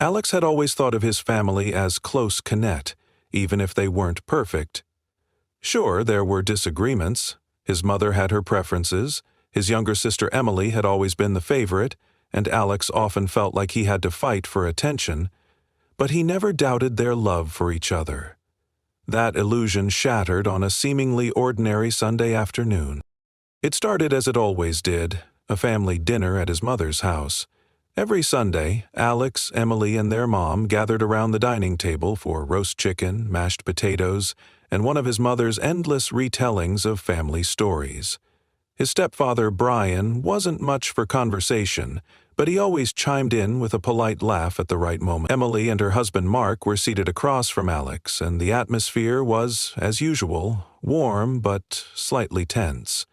Alex had always thought of his family as close-knit, even if they weren't perfect. Sure, there were disagreements. His mother had her preferences, his younger sister Emily had always been the favorite, and Alex often felt like he had to fight for attention, but he never doubted their love for each other. That illusion shattered on a seemingly ordinary Sunday afternoon. It started as it always did, a family dinner at his mother's house. Every Sunday, Alex, Emily, and their mom gathered around the dining table for roast chicken, mashed potatoes, and one of his mother's endless retellings of family stories. His stepfather, Brian, wasn't much for conversation, but he always chimed in with a polite laugh at the right moment. Emily and her husband Mark were seated across from Alex, and the atmosphere was, as usual, warm but slightly tense.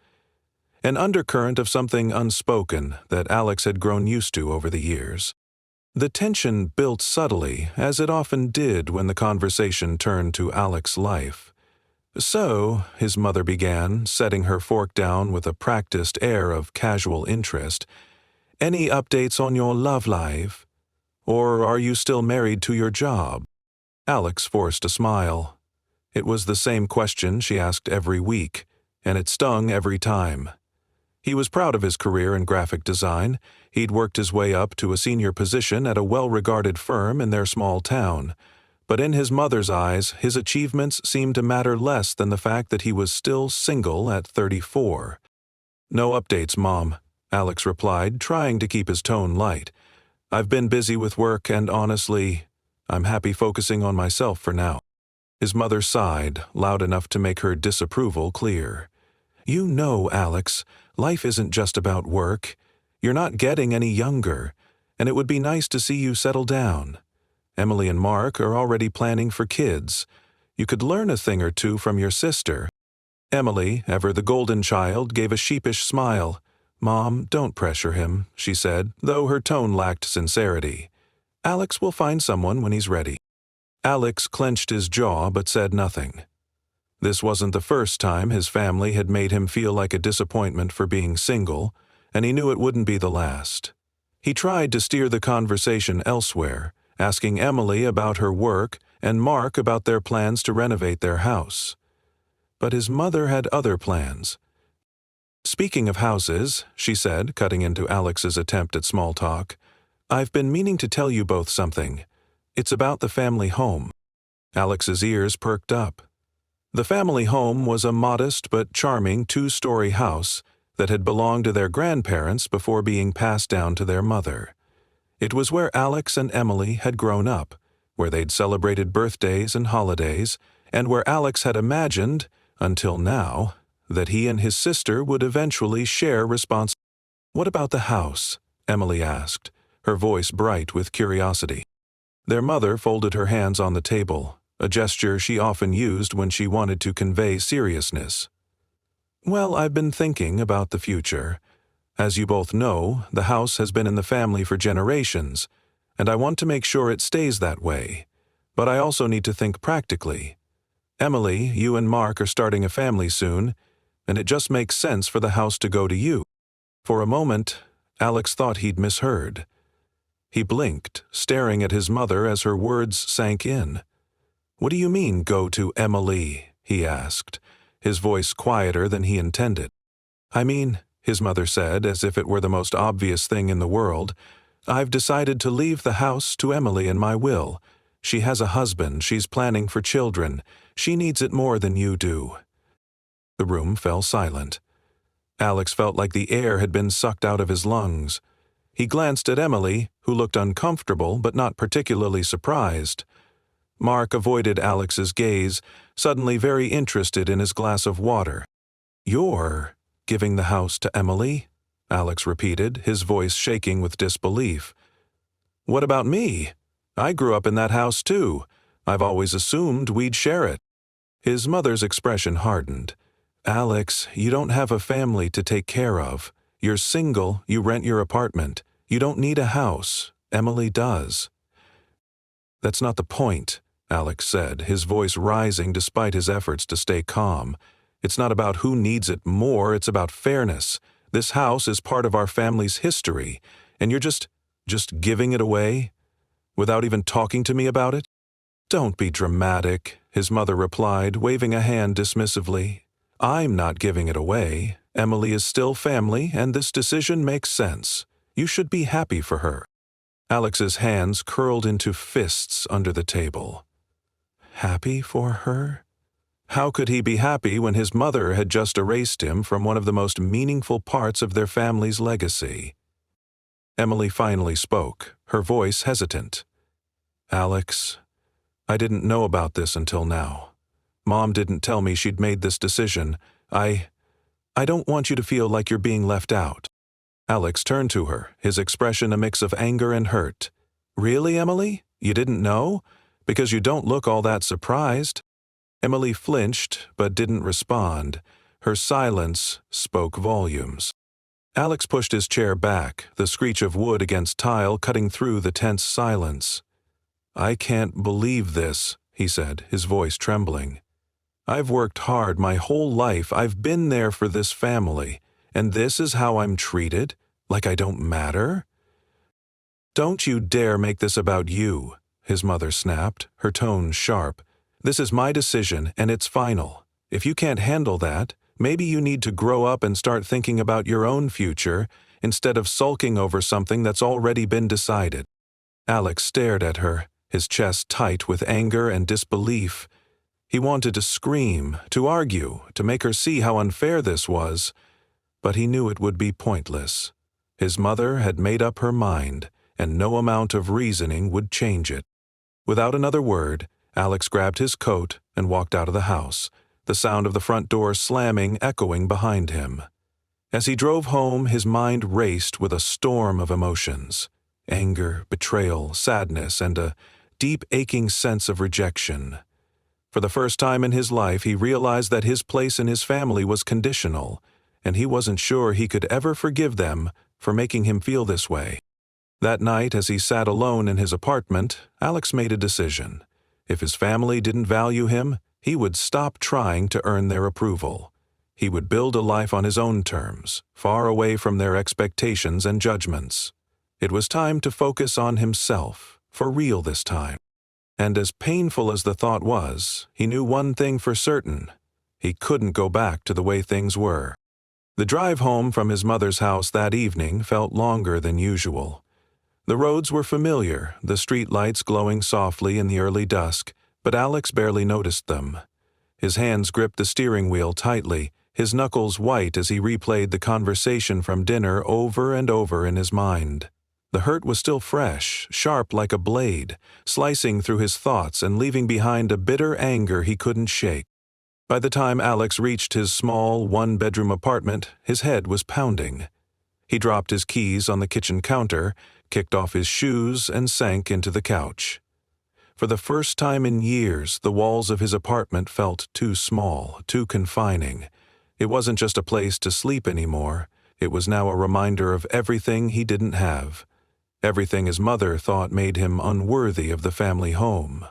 An undercurrent of something unspoken that Alex had grown used to over the years. The tension built subtly, as it often did when the conversation turned to Alex's life. "So," his mother began, setting her fork down with a practiced air of casual interest, "any updates on your love life? Or are you still married to your job?" Alex forced a smile. It was the same question she asked every week, and it stung every time. He was proud of his career in graphic design. He'd worked his way up to a senior position at a well-regarded firm in their small town. But in his mother's eyes, his achievements seemed to matter less than the fact that he was still single at 34. "No updates, Mom," Alex replied, trying to keep his tone light. "I've been busy with work and honestly, I'm happy focusing on myself for now." His mother sighed, loud enough to make her disapproval clear. "You know, Alex, life isn't just about work. You're not getting any younger, and it would be nice to see you settle down. Emily and Mark are already planning for kids. You could learn a thing or two from your sister." Emily, ever the golden child, gave a sheepish smile. "Mom, don't pressure him," she said, though her tone lacked sincerity. "Alex will find someone when he's ready." Alex clenched his jaw but said nothing. This wasn't the first time his family had made him feel like a disappointment for being single, and he knew it wouldn't be the last. He tried to steer the conversation elsewhere, asking Emily about her work and Mark about their plans to renovate their house. But his mother had other plans. "Speaking of houses," she said, cutting into Alex's attempt at small talk, "I've been meaning to tell you both something. It's about the family home." Alex's ears perked up. The family home was a modest but charming two-story house that had belonged to their grandparents before being passed down to their mother. It was where Alex and Emily had grown up, where they'd celebrated birthdays and holidays, and where Alex had imagined, until now, that he and his sister would eventually share responsibility. "What about the house?" Emily asked, her voice bright with curiosity. Their mother folded her hands on the table, a gesture she often used when she wanted to convey seriousness. "Well, I've been thinking about the future. As you both know, the house has been in the family for generations, and I want to make sure it stays that way. But I also need to think practically. Emily, you and Mark are starting a family soon, and it just makes sense for the house to go to you." For a moment, Alex thought he'd misheard. He blinked, staring at his mother as her words sank in. "What do you mean, go to Emily?" he asked, his voice quieter than he intended. "I mean," his mother said, as if it were the most obvious thing in the world, "I've decided to leave the house to Emily in my will. She has a husband, she's planning for children. She needs it more than you do." The room fell silent. Alex felt like the air had been sucked out of his lungs. He glanced at Emily, who looked uncomfortable but not particularly surprised. Mark avoided Alex's gaze, suddenly very interested in his glass of water. "You're giving the house to Emily?" Alex repeated, his voice shaking with disbelief. "What about me? I grew up in that house too. I've always assumed we'd share it." His mother's expression hardened. "Alex, you don't have a family to take care of. You're single, you rent your apartment. You don't need a house. Emily does." "That's not the point," Alex said, his voice rising despite his efforts to stay calm. "It's not about who needs it more, it's about fairness. This house is part of our family's history, and you're just giving it away? without even talking to me about it?" "Don't be dramatic," his mother replied, waving a hand dismissively. "I'm not giving it away. Emily is still family, and this decision makes sense. You should be happy for her." Alex's hands curled into fists under the table. Happy for her? How could he be happy when his mother had just erased him from one of the most meaningful parts of their family's legacy? Emily finally spoke, her voice hesitant. "Alex, I didn't know about this until now. Mom didn't tell me she'd made this decision. I don't want you to feel like you're being left out." Alex turned to her, his expression a mix of anger and hurt. "Really, Emily? You didn't know? Because you don't look all that surprised." Emily flinched, but didn't respond. Her silence spoke volumes. Alex pushed his chair back, the screech of wood against tile cutting through the tense silence. "I can't believe this," he said, his voice trembling. "I've worked hard my whole life. I've been there for this family. And this is how I'm treated? Like I don't matter?" "Don't you dare make this about you," his mother snapped, her tone sharp. "This is my decision, and it's final. If you can't handle that, maybe you need to grow up and start thinking about your own future instead of sulking over something that's already been decided." Alex stared at her, his chest tight with anger and disbelief. He wanted to scream, to argue, to make her see how unfair this was, but he knew it would be pointless. His mother had made up her mind, and no amount of reasoning would change it. Without another word, Alex grabbed his coat and walked out of the house, the sound of the front door slamming echoing behind him. As he drove home, his mind raced with a storm of emotions: anger, betrayal, sadness, and a deep aching sense of rejection. For the first time in his life, he realized that his place in his family was conditional, and he wasn't sure he could ever forgive them for making him feel this way. That night, as he sat alone in his apartment, Alex made a decision. If his family didn't value him, he would stop trying to earn their approval. He would build a life on his own terms, far away from their expectations and judgments. It was time to focus on himself, for real this time. And as painful as the thought was, he knew one thing for certain: he couldn't go back to the way things were. The drive home from his mother's house that evening felt longer than usual. The roads were familiar, the streetlights glowing softly in the early dusk, but Alex barely noticed them. His hands gripped the steering wheel tightly, his knuckles white as he replayed the conversation from dinner over and over in his mind. The hurt was still fresh, sharp like a blade, slicing through his thoughts and leaving behind a bitter anger he couldn't shake. By the time Alex reached his small, one-bedroom apartment, his head was pounding. He dropped his keys on the kitchen counter, kicked off his shoes, and sank into the couch. For the first time in years, the walls of his apartment felt too small, too confining. It wasn't just a place to sleep anymore. It was now a reminder of everything he didn't have. Everything his mother thought made him unworthy of the family home.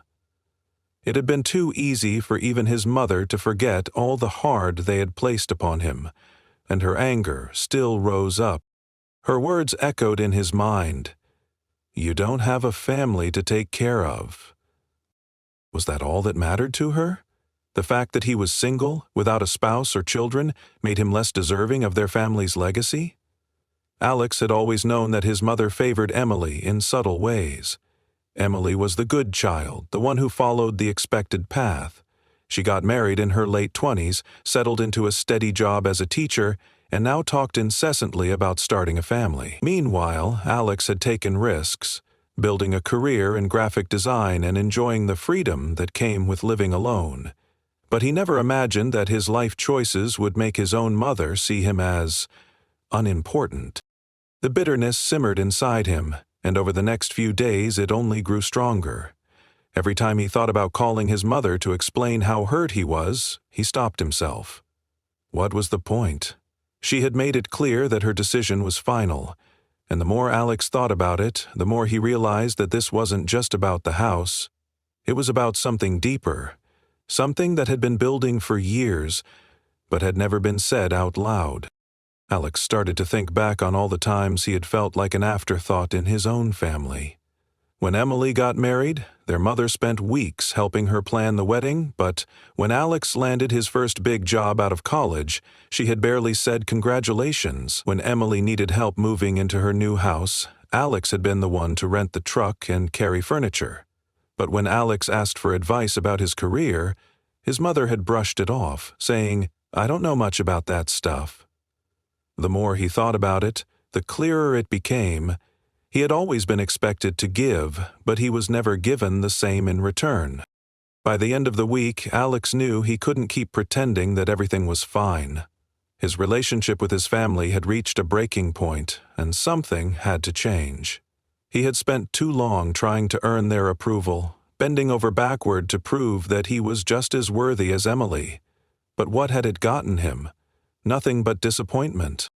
It had been too easy for even his mother to forget all the hard they had placed upon him, and her anger still rose up. Her words echoed in his mind. "You don't have a family to take care of." Was that all that mattered to her? The fact that he was single, without a spouse or children, made him less deserving of their family's legacy? Alex had always known that his mother favored Emily in subtle ways. Emily was the good child, the one who followed the expected path. She got married in her late 20s, settled into a steady job as a teacher, and now talked incessantly about starting a family. Meanwhile, Alex had taken risks, building a career in graphic design and enjoying the freedom that came with living alone. But he never imagined that his life choices would make his own mother see him as unimportant. The bitterness simmered inside him, and over the next few days it only grew stronger. Every time he thought about calling his mother to explain how hurt he was, he stopped himself. What was the point? She had made it clear that her decision was final, and the more Alex thought about it, the more he realized that this wasn't just about the house. It was about something deeper, something that had been building for years, but had never been said out loud. Alex started to think back on all the times he had felt like an afterthought in his own family. When Emily got married, their mother spent weeks helping her plan the wedding, but when Alex landed his first big job out of college, she had barely said congratulations. When Emily needed help moving into her new house, Alex had been the one to rent the truck and carry furniture. But when Alex asked for advice about his career, his mother had brushed it off, saying, "I don't know much about that stuff." The more he thought about it, the clearer it became. He had always been expected to give, but he was never given the same in return. By the end of the week, Alex knew he couldn't keep pretending that everything was fine. His relationship with his family had reached a breaking point, and something had to change. He had spent too long trying to earn their approval, bending over backward to prove that he was just as worthy as Emily. But what had it gotten him? Nothing but disappointment.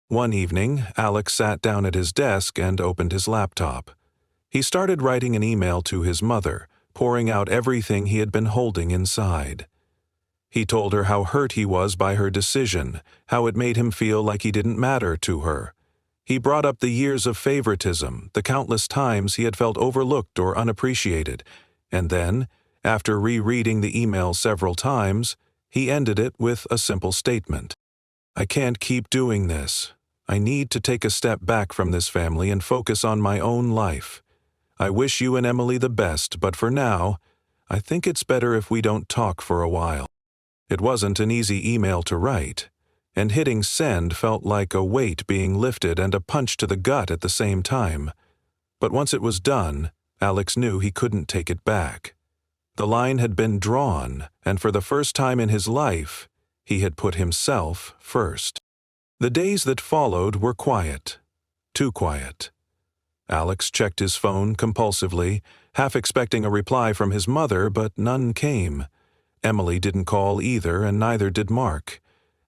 One evening, Alex sat down at his desk and opened his laptop. He started writing an email to his mother, pouring out everything he had been holding inside. He told her how hurt he was by her decision, how it made him feel like he didn't matter to her. He brought up the years of favoritism, the countless times he had felt overlooked or unappreciated, and then, after rereading the email several times, he ended it with a simple statement. "I can't keep doing this. I need to take a step back from this family and focus on my own life. I wish you and Emily the best, but for now, I think it's better if we don't talk for a while." It wasn't an easy email to write, and hitting send felt like a weight being lifted and a punch to the gut at the same time. But once it was done, Alex knew he couldn't take it back. The line had been drawn, and for the first time in his life, he had put himself first. The days that followed were quiet. Too quiet. Alex checked his phone compulsively, half expecting a reply from his mother, but none came. Emily didn't call either, and neither did Mark.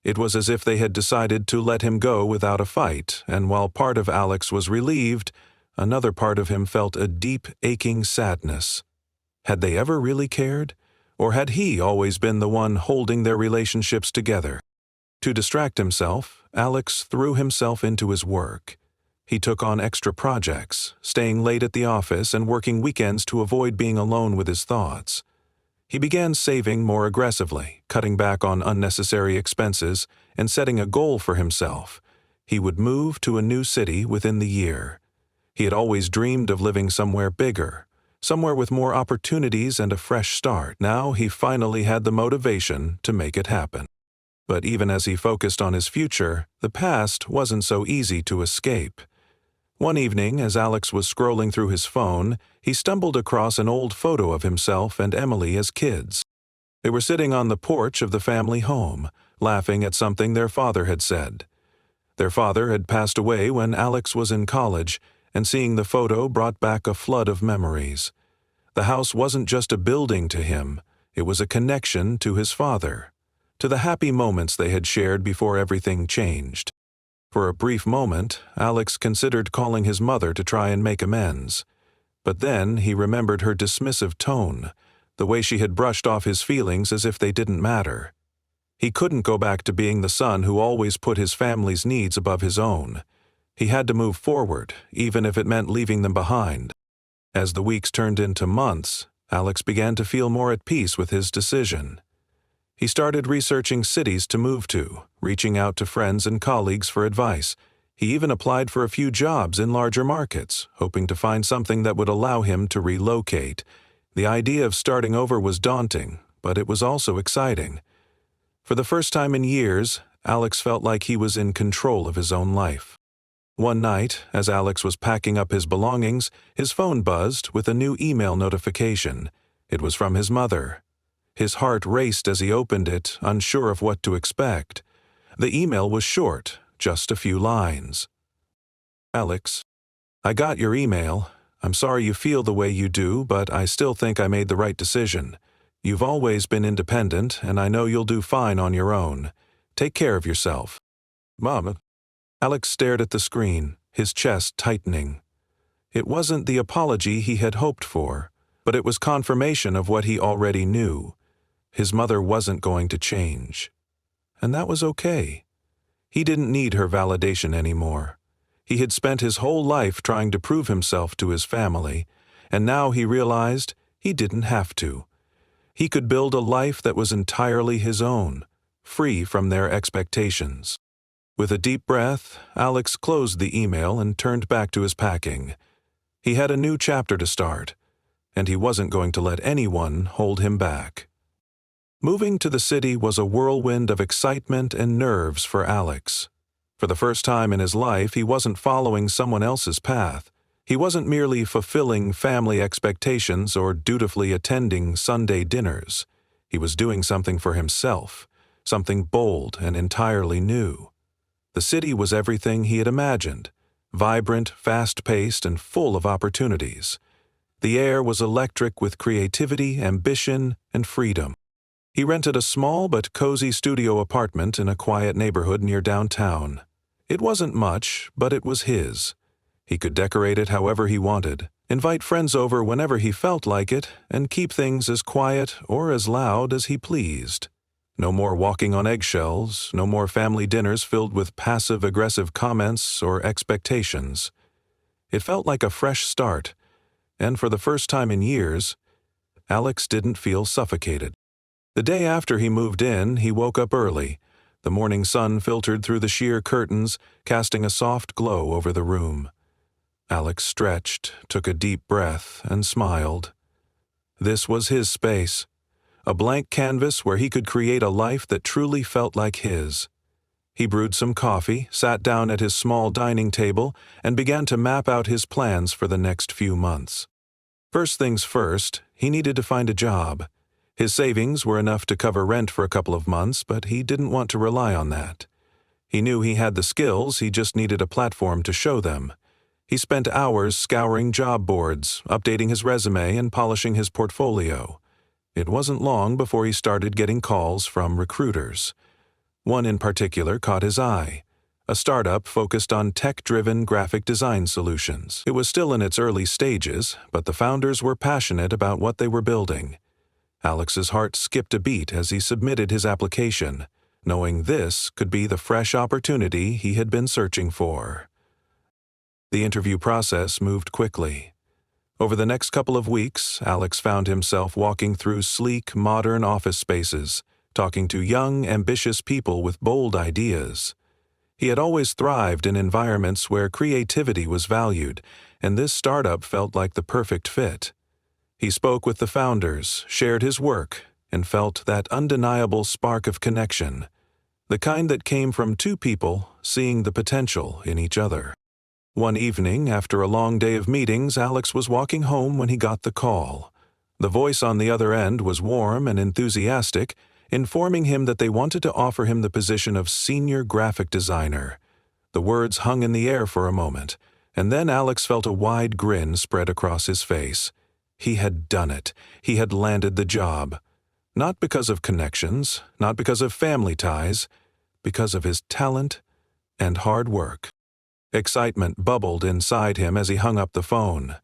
It was as if they had decided to let him go without a fight, and while part of Alex was relieved, another part of him felt a deep, aching sadness. Had they ever really cared? Or had he always been the one holding their relationships together? To distract himself, Alex threw himself into his work. He took on extra projects, staying late at the office and working weekends to avoid being alone with his thoughts. He began saving more aggressively, cutting back on unnecessary expenses, and setting a goal for himself. He would move to a new city within the year. He had always dreamed of living somewhere bigger, somewhere with more opportunities and a fresh start. Now he finally had the motivation to make it happen. But even as he focused on his future, the past wasn't so easy to escape. One evening, as Alex was scrolling through his phone, he stumbled across an old photo of himself and Emily as kids. They were sitting on the porch of the family home, laughing at something their father had said. Their father had passed away when Alex was in college, and seeing the photo brought back a flood of memories. The house wasn't just a building to him, it was a connection to his father, to the happy moments they had shared before everything changed. For a brief moment, Alex considered calling his mother to try and make amends. But then he remembered her dismissive tone, the way she had brushed off his feelings as if they didn't matter. He couldn't go back to being the son who always put his family's needs above his own. He had to move forward, even if it meant leaving them behind. As the weeks turned into months, Alex began to feel more at peace with his decision. He started researching cities to move to, reaching out to friends and colleagues for advice. He even applied for a few jobs in larger markets, hoping to find something that would allow him to relocate. The idea of starting over was daunting, but it was also exciting. For the first time in years, Alex felt like he was in control of his own life. One night, as Alex was packing up his belongings, his phone buzzed with a new email notification. It was from his mother. His heart raced as he opened it, unsure of what to expect. The email was short, just a few lines. "Alex, I got your email. I'm sorry you feel the way you do, but I still think I made the right decision. You've always been independent, and I know you'll do fine on your own. Take care of yourself." "Mom." Alex stared at the screen, his chest tightening. It wasn't the apology he had hoped for, but it was confirmation of what he already knew. His mother wasn't going to change. And that was okay. He didn't need her validation anymore. He had spent his whole life trying to prove himself to his family, and now he realized he didn't have to. He could build a life that was entirely his own, free from their expectations. With a deep breath, Alex closed the email and turned back to his packing. He had a new chapter to start, and he wasn't going to let anyone hold him back. Moving to the city was a whirlwind of excitement and nerves for Alex. For the first time in his life, he wasn't following someone else's path. He wasn't merely fulfilling family expectations or dutifully attending Sunday dinners. He was doing something for himself, something bold and entirely new. The city was everything he had imagined, vibrant, fast-paced, and full of opportunities. The air was electric with creativity, ambition, and freedom. He rented a small but cozy studio apartment in a quiet neighborhood near downtown. It wasn't much, but it was his. He could decorate it however he wanted, invite friends over whenever he felt like it, and keep things as quiet or as loud as he pleased. No more walking on eggshells, no more family dinners filled with passive-aggressive comments or expectations. It felt like a fresh start, and for the first time in years, Alex didn't feel suffocated. The day after he moved in, he woke up early. The morning sun filtered through the sheer curtains, casting a soft glow over the room. Alex stretched, took a deep breath, and smiled. This was his space, a blank canvas where he could create a life that truly felt like his. He brewed some coffee, sat down at his small dining table, and began to map out his plans for the next few months. First things first, he needed to find a job. His savings were enough to cover rent for a couple of months, but he didn't want to rely on that. He knew he had the skills, he just needed a platform to show them. He spent hours scouring job boards, updating his resume, and polishing his portfolio. It wasn't long before he started getting calls from recruiters. One in particular caught his eye, a startup focused on tech-driven graphic design solutions. It was still in its early stages, but the founders were passionate about what they were building. Alex's heart skipped a beat as he submitted his application, knowing this could be the fresh opportunity he had been searching for. The interview process moved quickly. Over the next couple of weeks, Alex found himself walking through sleek, modern office spaces, talking to young, ambitious people with bold ideas. He had always thrived in environments where creativity was valued, and this startup felt like the perfect fit. He spoke with the founders, shared his work, and felt that undeniable spark of connection, the kind that came from two people seeing the potential in each other. One evening, after a long day of meetings, Alex was walking home when he got the call. The voice on the other end was warm and enthusiastic, informing him that they wanted to offer him the position of senior graphic designer. The words hung in the air for a moment, and then Alex felt a wide grin spread across his face. He had done it. He had landed the job. Not because of connections, not because of family ties, because of his talent and hard work. Excitement bubbled inside him as he hung up the phone.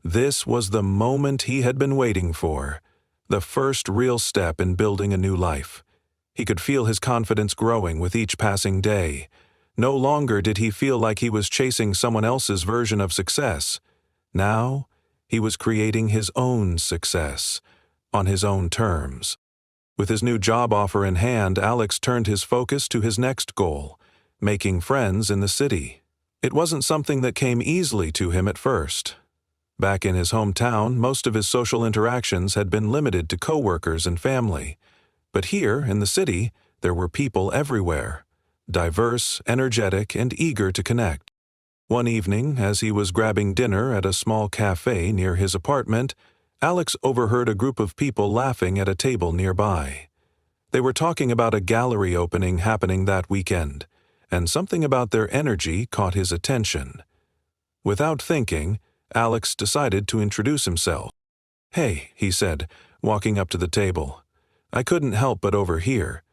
This was the moment he had been waiting for, the first real step in building a new life. He could feel his confidence growing with each passing day. No longer did he feel like he was chasing someone else's version of success. Now, he was creating his own success, on his own terms. With his new job offer in hand, Alex turned his focus to his next goal, making friends in the city. It wasn't something that came easily to him at first. Back in his hometown, most of his social interactions had been limited to coworkers and family. But here, in the city, there were people everywhere, diverse, energetic, and eager to connect. One evening, as he was grabbing dinner at a small cafe near his apartment, Alex overheard a group of people laughing at a table nearby. They were talking about a gallery opening happening that weekend, and something about their energy caught his attention. Without thinking, Alex decided to introduce himself. "Hey," he said, walking up to the table. "I couldn't help but overhear.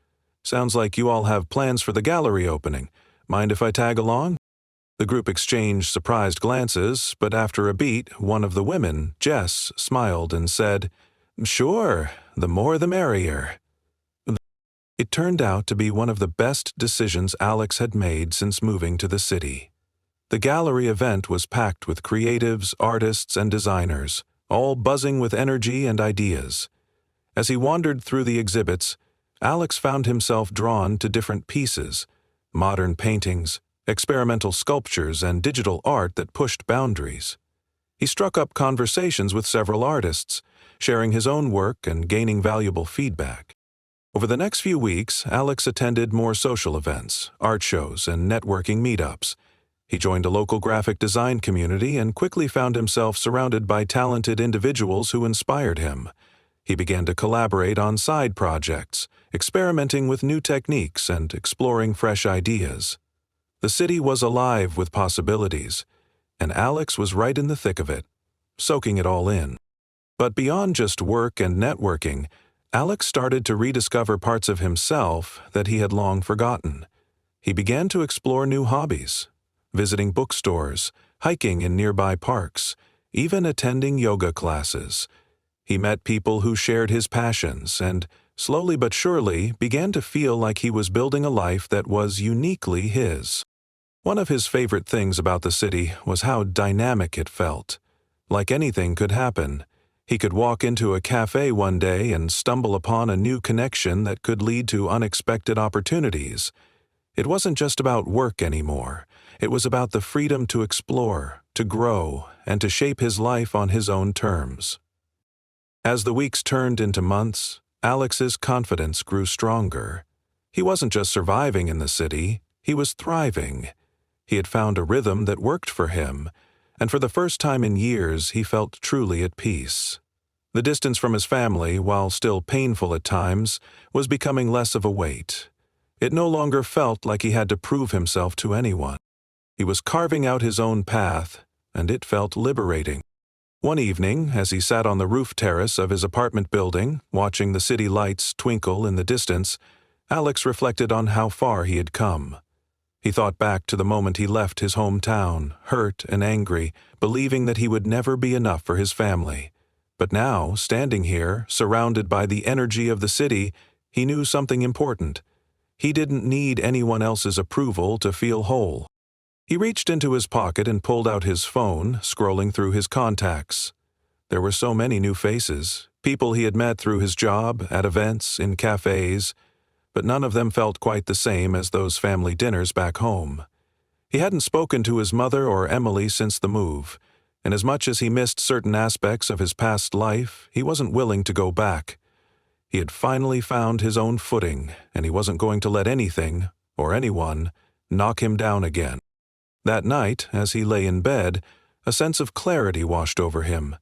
Sounds like you all have plans for the gallery opening. Mind if I tag along?" The group exchanged surprised glances, but after a beat, one of the women, Jess, smiled and said, "Sure, the more the merrier." It turned out to be one of the best decisions Alex had made since moving to the city. The gallery event was packed with creatives, artists, and designers, all buzzing with energy and ideas. As he wandered through the exhibits, Alex found himself drawn to different pieces: modern paintings, experimental sculptures, and digital art that pushed boundaries. He struck up conversations with several artists, sharing his own work and gaining valuable feedback. Over the next few weeks, Alex attended more social events, art shows, and networking meetups. He joined a local graphic design community and quickly found himself surrounded by talented individuals who inspired him. He began to collaborate on side projects, experimenting with new techniques and exploring fresh ideas. The city was alive with possibilities, and Alex was right in the thick of it, soaking it all in. But beyond just work and networking, Alex started to rediscover parts of himself that he had long forgotten. He began to explore new hobbies, visiting bookstores, hiking in nearby parks, even attending yoga classes. He met people who shared his passions and, slowly but surely, began to feel like he was building a life that was uniquely his. One of his favorite things about the city was how dynamic it felt. Like anything could happen. He could walk into a cafe one day and stumble upon a new connection that could lead to unexpected opportunities. It wasn't just about work anymore. It was about the freedom to explore, to grow, and to shape his life on his own terms. As the weeks turned into months, Alex's confidence grew stronger. He wasn't just surviving in the city, he was thriving. He had found a rhythm that worked for him, and for the first time in years he felt truly at peace. The distance from his family, while still painful at times, was becoming less of a weight. It no longer felt like he had to prove himself to anyone. He was carving out his own path, and it felt liberating. One evening, as he sat on the roof terrace of his apartment building, watching the city lights twinkle in the distance, Alex reflected on how far he had come. He thought back to the moment he left his hometown, hurt and angry, believing that he would never be enough for his family. But now, standing here, surrounded by the energy of the city, he knew something important. He didn't need anyone else's approval to feel whole. He reached into his pocket and pulled out his phone, scrolling through his contacts. There were so many new faces, people he had met through his job, at events, in cafes, but none of them felt quite the same as those family dinners back home. He hadn't spoken to his mother or Emily since the move, and as much as he missed certain aspects of his past life, he wasn't willing to go back. He had finally found his own footing, and he wasn't going to let anything, or anyone, knock him down again. That night, as he lay in bed, a sense of clarity washed over him.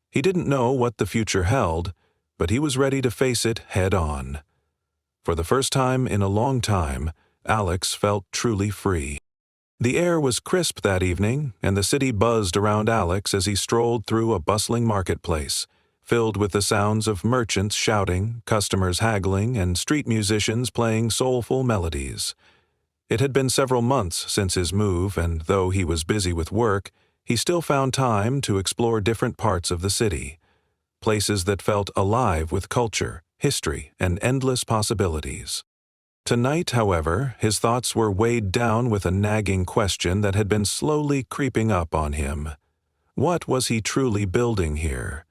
He didn't know what the future held, but he was ready to face it head-on. For the first time in a long time, Alex felt truly free. The air was crisp that evening, and the city buzzed around Alex as he strolled through a bustling marketplace, filled with the sounds of merchants shouting, customers haggling, and street musicians playing soulful melodies. It had been several months since his move, and though he was busy with work, he still found time to explore different parts of the city, places that felt alive with culture, history, and endless possibilities. Tonight, however, his thoughts were weighed down with a nagging question that had been slowly creeping up on him. What was he truly building here?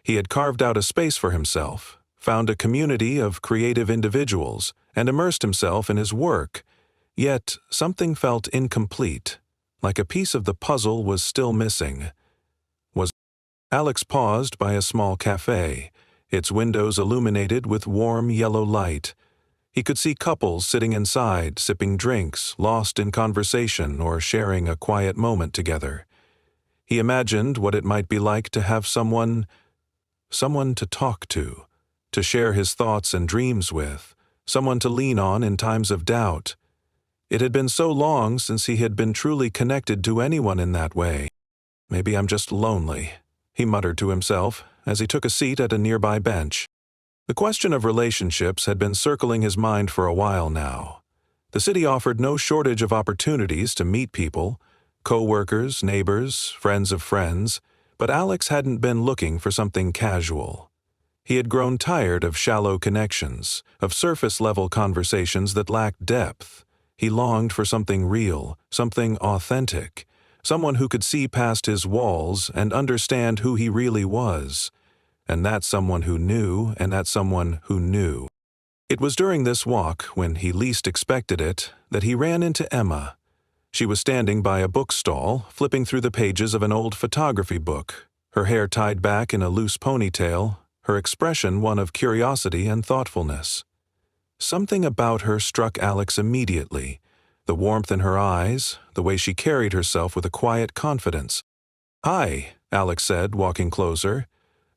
He had carved out a space for himself, found a community of creative individuals, and immersed himself in his work. Yet something felt incomplete, like a piece of the puzzle was still missing. Alex paused by a small cafe, its windows illuminated with warm yellow light. He could see couples sitting inside, sipping drinks, lost in conversation or sharing a quiet moment together. He imagined what it might be like to have someone to talk to share his thoughts and dreams with, someone to lean on in times of doubt. It had been so long since he had been truly connected to anyone in that way. "Maybe I'm just lonely," he muttered to himself as he took a seat at a nearby bench. The question of relationships had been circling his mind for a while now. The city offered no shortage of opportunities to meet people, co-workers, neighbors, friends of friends, but Alex hadn't been looking for something casual. He had grown tired of shallow connections, of surface-level conversations that lacked depth. He longed for something real, something authentic, someone who could see past his walls and understand who he really was. And that someone who knew, and that someone who knew. It was during this walk, when he least expected it, that he ran into Emma. She was standing by a bookstall, flipping through the pages of an old photography book, her hair tied back in a loose ponytail, her expression one of curiosity and thoughtfulness. Something about her struck Alex immediately, the warmth in her eyes, the way she carried herself with a quiet confidence. "Hi," Alex said, walking closer.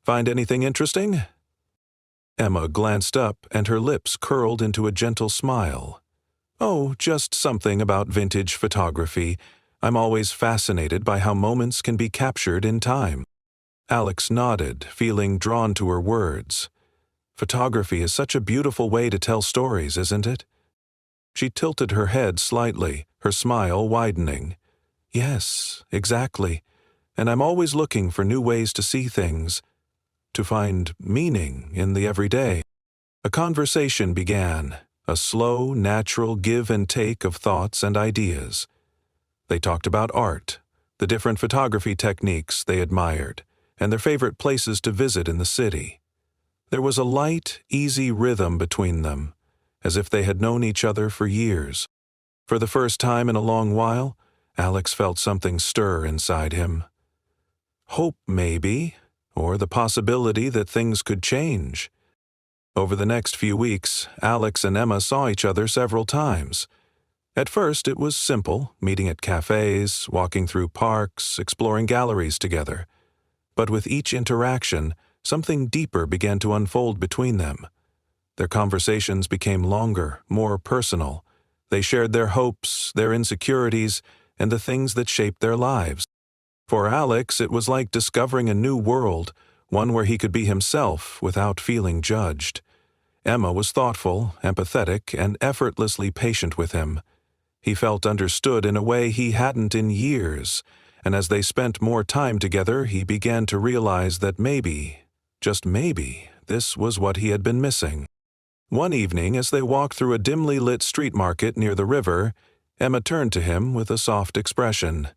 "Find anything interesting?" Emma glanced up, and her lips curled into a gentle smile. "Oh, just something about vintage photography. I'm always fascinated by how moments can be captured in time." Alex nodded, feeling drawn to her words. "Photography is such a beautiful way to tell stories, isn't it?" She tilted her head slightly, her smile widening. "Yes, exactly. And I'm always looking for new ways to see things, to find meaning in the everyday." A conversation began, a slow, natural give and take of thoughts and ideas. They talked about art, the different photography techniques they admired, and their favorite places to visit in the city. There was a light, easy rhythm between them, as if they had known each other for years. For the first time in a long while, Alex felt something stir inside him. Hope, maybe, or the possibility that things could change. Over the next few weeks, Alex and Emma saw each other several times. At first, it was simple, meeting at cafes, walking through parks, exploring galleries together. But with each interaction, something deeper began to unfold between them. Their conversations became longer, more personal. They shared their hopes, their insecurities, and the things that shaped their lives. For Alex, it was like discovering a new world, one where he could be himself without feeling judged. Emma was thoughtful, empathetic, and effortlessly patient with him. He felt understood in a way he hadn't in years, and as they spent more time together, he began to realize that maybe, just maybe, this was what he had been missing. One evening, as they walked through a dimly lit street market near the river, Emma turned to him with a soft expression.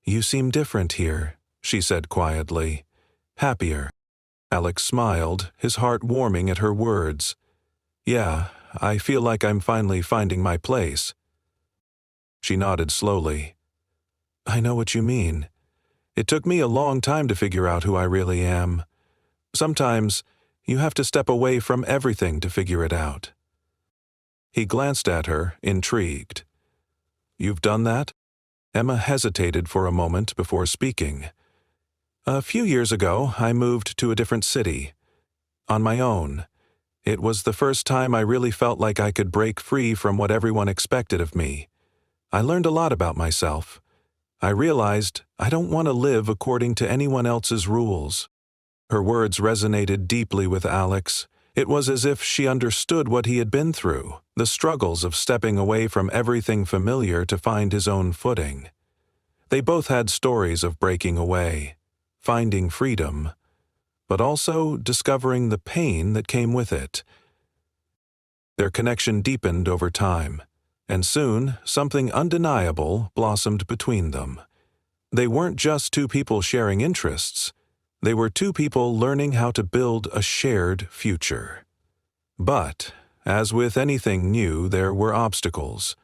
"You seem different here," she said quietly. "Happier." Alex smiled, his heart warming at her words. "Yeah, I feel like I'm finally finding my place." She nodded slowly. "I know what you mean. It took me a long time to figure out who I really am. Sometimes you have to step away from everything to figure it out." He glanced at her, intrigued. "You've done that?" Emma hesitated for a moment before speaking. "A few years ago, I moved to a different city. On my own. It was the first time I really felt like I could break free from what everyone expected of me. I learned a lot about myself. I realized I don't want to live according to anyone else's rules." Her words resonated deeply with Alex. It was as if she understood what he had been through, the struggles of stepping away from everything familiar to find his own footing. They both had stories of breaking away, finding freedom, but also discovering the pain that came with it. Their connection deepened over time, and soon something undeniable blossomed between them. They weren't just two people sharing interests. They were two people learning how to build a shared future. But, as with anything new, there were obstacles.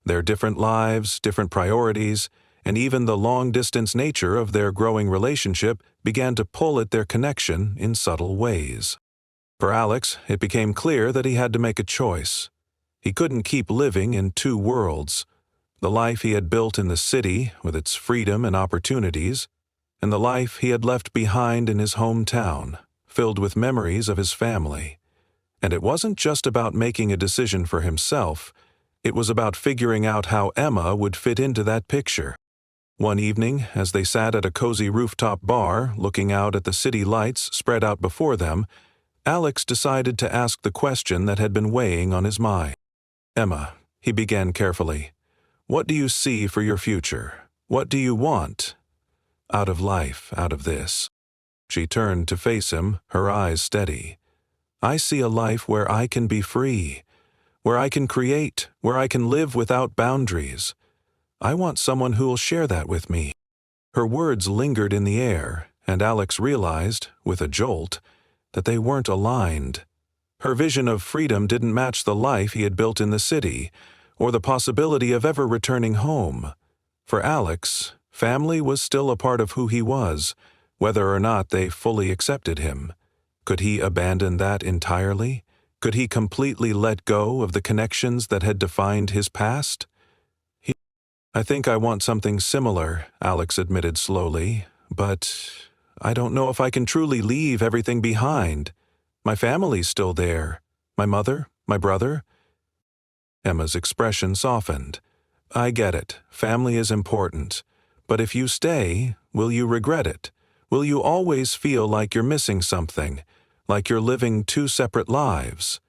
Their different lives, different priorities, and even the long-distance nature of their growing relationship began to pull at their connection in subtle ways. For Alex, it became clear that he had to make a choice. He couldn't keep living in two worlds: the life he had built in the city, with its freedom and opportunities, and the life he had left behind in his hometown, filled with memories of his family. And it wasn't just about making a decision for himself, it was about figuring out how Emma would fit into that picture. One evening, as they sat at a cozy rooftop bar, looking out at the city lights spread out before them, Alex decided to ask the question that had been weighing on his mind. "Emma," he began carefully, "what do you see for your future? What do you want out of life, out of this?" She turned to face him, her eyes steady. "I see a life where I can be free, where I can create, where I can live without boundaries. I want someone who'll share that with me." Her words lingered in the air, and Alex realized, with a jolt, that they weren't aligned. Her vision of freedom didn't match the life he had built in the city, or the possibility of ever returning home. For Alex, family was still a part of who he was, whether or not they fully accepted him. Could he abandon that entirely? Could he completely let go of the connections that had defined his past? "I think I want something similar," Alex admitted slowly, "but I don't know if I can truly leave everything behind. My family's still there. My mother, my brother." Emma's expression softened. "I get it. Family is important. But if you stay, will you regret it? Will you always feel like you're missing something, like you're living two separate lives?"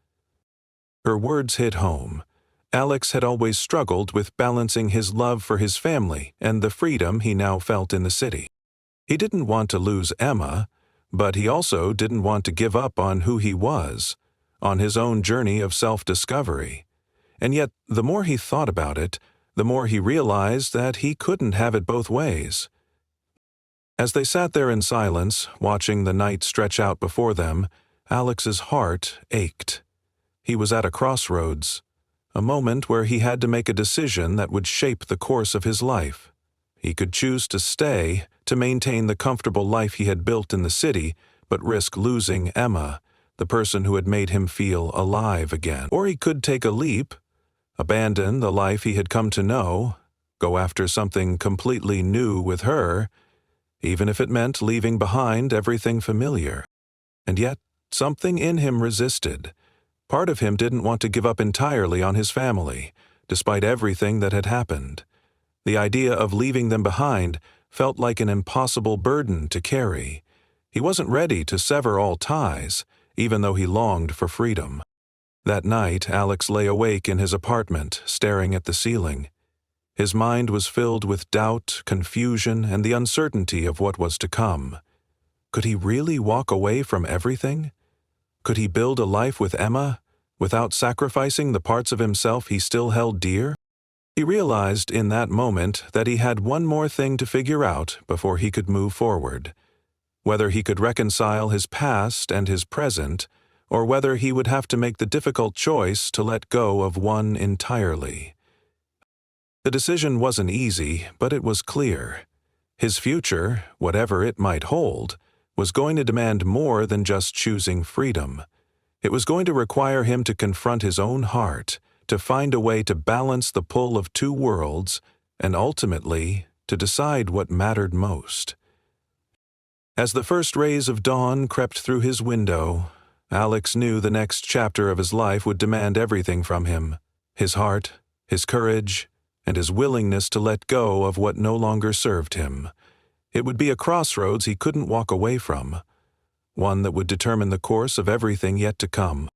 Her words hit home. Alex had always struggled with balancing his love for his family and the freedom he now felt in the city. He didn't want to lose Emma, but he also didn't want to give up on who he was, on his own journey of self-discovery. And yet, the more he thought about it, the more he realized that he couldn't have it both ways. As they sat there in silence, watching the night stretch out before them, Alex's heart ached. He was at a crossroads, a moment where he had to make a decision that would shape the course of his life. He could choose to stay, to maintain the comfortable life he had built in the city, but risk losing Emma, the person who had made him feel alive again. Or he could take a leap, abandon the life he had come to know, go after something completely new with her, even if it meant leaving behind everything familiar. And yet, something in him resisted. Part of him didn't want to give up entirely on his family, despite everything that had happened. The idea of leaving them behind felt like an impossible burden to carry. He wasn't ready to sever all ties, even though he longed for freedom. That night, Alex lay awake in his apartment, staring at the ceiling. His mind was filled with doubt, confusion, and the uncertainty of what was to come. Could he really walk away from everything? Could he build a life with Emma, without sacrificing the parts of himself he still held dear? He realized in that moment that he had one more thing to figure out before he could move forward. Whether he could reconcile his past and his present, or whether he would have to make the difficult choice to let go of one entirely. The decision wasn't easy, but it was clear. His future, whatever it might hold, was going to demand more than just choosing freedom. It was going to require him to confront his own heart, to find a way to balance the pull of two worlds, and ultimately, to decide what mattered most. As the first rays of dawn crept through his window, Alex knew the next chapter of his life would demand everything from him: his heart, his courage, and his willingness to let go of what no longer served him. It would be a crossroads he couldn't walk away from, one that would determine the course of everything yet to come.